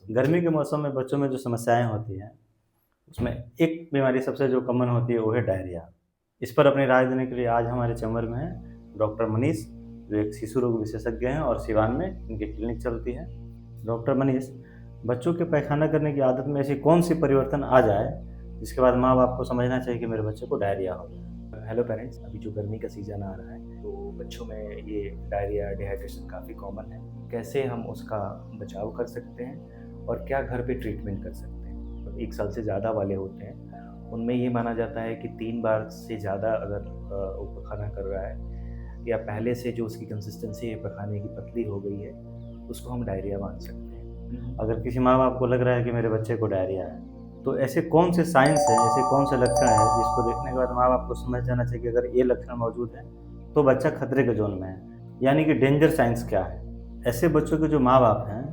गर्मी के मौसम में बच्चों में जो समस्याएँ होती हैं, उसमें एक बीमारी सबसे जो कॉमन होती है वो है डायरिया। इस पर अपनी राय देने के लिए आज हमारे चैम्बर में हैं डॉक्टर मनीष, जो एक शिशु रोग विशेषज्ञ हैं और सिवान में इनकी क्लिनिक चलती है। डॉक्टर मनीष, बच्चों के पैखाना करने की आदत में ऐसी कौन-सी परिवर्तन आ जाए, जिसके बाद माँ-बाप को समझना चाहिए कि मेरे बच्चे को डायरिया हो गया? हेलो पेरेंट्स, अभी जो गर्मी का सीज़न आ रहा है तो बच्चों में ये डायरिया, डिहाइड्रेशन काफ़ी कॉमन है। कैसे हम उसका बचाव कर सकते हैं और क्या घर पे ट्रीटमेंट कर सकते हैं? तो 1 साल से ज़्यादा वाले होते हैं, उनमें ये माना जाता है कि 3 बार से ज़्यादा अगर वो पखाना कर रहा है या पहले से जो उसकी कंसिस्टेंसी है पखाने की पतली हो गई है, उसको हम डायरिया मान सकते हैं। अगर किसी माँ-बाप को लग रहा है कि मेरे बच्चे को डायरिया है, तो ऐसे कौन से साइन्स हैं, ऐसे कौन से लक्षण हैं, जिसको देखने के बाद माँ-बाप को समझ जाना चाहिए कि अगर ये लक्षण मौजूद हैं, तो बच्चा खतरे के ज़ोन में है? यानी कि डेंजर साइन्स क्या है? ऐसे बच्चों के जो माँ-बाप हैं,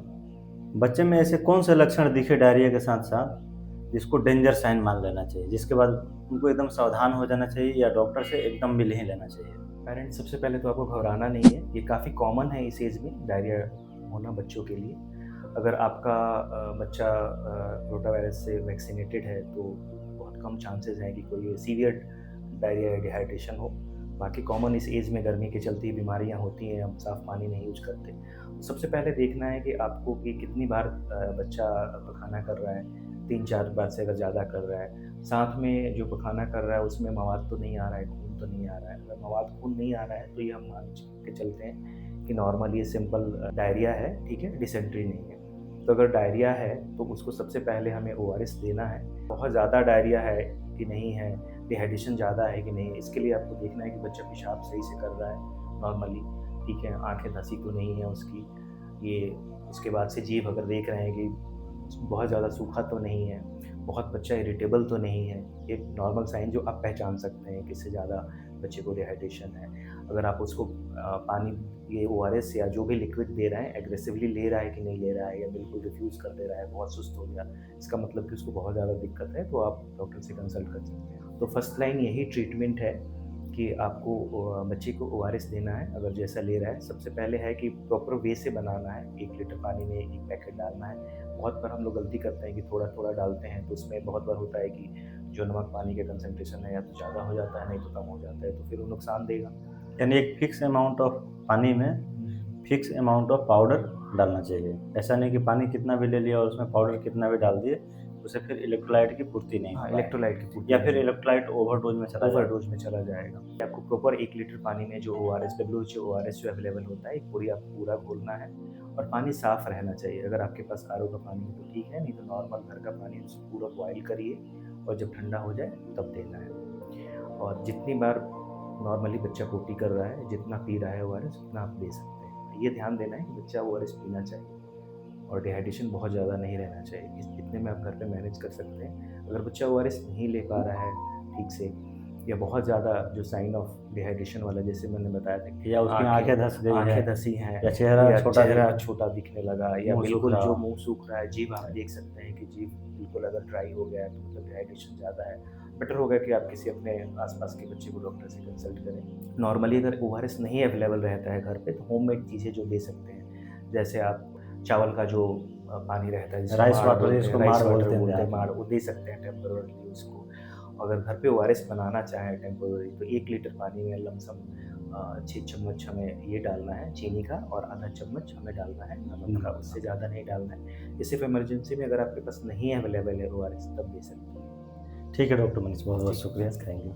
बच्चे में ऐसे कौन से लक्षण दिखे डायरिया के साथ-साथ, जिसको डेंजर साइन मान लेना चाहिए, जिसके बाद उनको एकदम सावधान हो जाना चाहिए या डॉक्टर से एकदम मिल ही लेना चाहिए? पेरेंट्स, सबसे पहले तो आपको घबराना नहीं है, ये काफ़ी कॉमन है इस एज में डायरिया होना बच्चों के लिए। अगर आपका बच्चा रोटा वायरस से वैक्सीनेटेड है तो बहुत कम चांसेस हैं कि कोई सीवियर डायरिया या डिहाइड्रेशन हो। बाकी कॉमन इस एज में गर्मी के चलते ही बीमारियां होती हैं, हम साफ़ पानी नहीं यूज करते। सबसे पहले देखना है कि आपको कि कितनी बार बच्चा पखाना कर रहा है। 3-4 बार से अगर ज़्यादा कर रहा है, साथ में जो पखाना कर रहा है उसमें मवाद तो नहीं आ रहा है, खून तो नहीं आ रहा है। अगर मवाद खून नहीं आ रहा है तो ये हम मान के चलते हैं कि नॉर्मल ये सिंपल डायरिया है, ठीक है, डिसेंट्री नहीं है। तो अगर डायरिया है तो उसको सबसे पहले हमें ओआरएस देना है। बहुत ज़्यादा डायरिया है कि नहीं है, डिहाइड्रेशन ज़्यादा है कि नहीं, इसके लिए आपको देखना है कि बच्चा पेशाब सही से कर रहा है नॉर्मली, ठीक है, आँखें धंसी तो नहीं है उसकी। ये उसके बाद से जीभ अगर देख रहे हैं कि बहुत ज़्यादा सूखा तो नहीं है, बहुत बच्चा इरिटेबल तो नहीं है। ये नॉर्मल साइन जो आप पहचान सकते हैं कि इससे ज़्यादा बच्चे को डिहाइड्रेशन है। अगर आप उसको पानी, ये ओआरएस या जो भी लिक्विड दे रहे हैं, एग्रेसिवली ले रहा है कि नहीं ले रहा है या बिल्कुल रिफ्यूज़ कर दे रहा है, बहुत सुस्त हो गया, इसका मतलब कि उसको बहुत ज़्यादा दिक्कत है, तो आप डॉक्टर से कंसल्ट कर सकते हैं। तो फर्स्ट लाइन यही ट्रीटमेंट है कि आपको बच्चे को ओआरएस देना है। अगर जैसा ले रहा है, सबसे पहले है कि प्रॉपर वे से बनाना है। 1 लीटर पानी में 1 पैकेट डालना है। बहुत बार हम लोग गलती करते हैं कि थोड़ा-थोड़ा डालते हैं, तो उसमें बहुत बार होता है कि जो नमक पानी का कंसंट्रेशन है या तो ज़्यादा हो जाता है, नहीं तो कम हो जाता है, तो फिर वो नुकसान देगा। यानी एक फिक्स अमाउंट ऑफ पानी में फिक्स अमाउंट ऑफ पाउडर डालना चाहिए। ऐसा नहीं कि पानी कितना भी ले लिया और उसमें पाउडर कितना भी डाल दिए, उससे फिर इलेक्ट्रोलाइट की पूर्ति नहीं हो हाँ, पाएगी इलेक्ट्रोलाइट की पूर्ति या फिर नहीं, इलेक्ट्रोलाइट ओवरडोज़ में चला जाएगा। ओवरडोज में चला जाएगा। आपको प्रॉपर 1 लीटर पानी में जो ओआरएस, डब्ल्यूएचओ ओआरएस जो अवेलेबल होता है, एक पूरी आपको पूरा घोलना है और पानी साफ़ रहना चाहिए। अगर आपके पास आरओ का पानी है तो ठीक है, नहीं तो नॉर्मल घर का पानी उसको पूरा बॉयल करिए और जब ठंडा हो जाए तब देना है। और जितनी बार नॉर्मली बच्चा पोटी कर रहा है, जितना पी रहा है ओआरएस, उतना आप दे सकते हैं। ये ध्यान देना है कि बच्चा ओआरएस पीना चाहिए और डिहाइड्रेशन बहुत ज़्यादा नहीं रहना चाहिए। इतने में आप घर पे मैनेज कर सकते हैं। अगर बच्चा ओआरएस नहीं ले पा रहा है ठीक से या बहुत ज़्यादा जो साइन ऑफ डिहाइड्रेशन वाला, जैसे मैंने बताया था कि या उसकी आँखें धँस गई है आँखें धँसी हैं या चेहरा चेहरा छोटा दिखने लगा या मुँह सूख बिल्कुल रहा जो हो। मुँह सूख रहा है, जीभ आप देख सकते हैं कि जीभ बिल्कुल अगर ड्राई हो गया है तो मतलब डिहाइड्रेशन ज़्यादा है। बेटर होगा कि आप किसी अपने आस-पास के बच्चे को डॉक्टर से कंसल्ट करें। नॉर्मली अगर ओआरएस नहीं अवेलेबल रहता है घर पे तो होममेड चीज़ें जो दे सकते हैं, जैसे आप चावल का जो पानी रहता है, जिसको राइस माड़ वाटर, बोलते हैं, जिसको राइस माड़ वाटर बोलते हैं बोलते हैं, देहात माड़, में। वो दे सकते हैं टेम्परेरीली उसको। अगर घर पे ओआरएस बनाना चाहें टेम्परेरी तो 1 लीटर पानी में लमसम 6 चम्मच हमें ये डालना है चीनी का और आधा चम्मच हमें डालना है नमक का, उससे ज़्यादा नहीं डालना है। ये सिर्फ इमरजेंसी में अगर आपके पास नहीं अवेलेबल है ओआरएस तब दे सकते हैं। ठीक है डॉक्टर मनीष, बहुत-बहुत ठीक है, शुक्रिया। Thank you.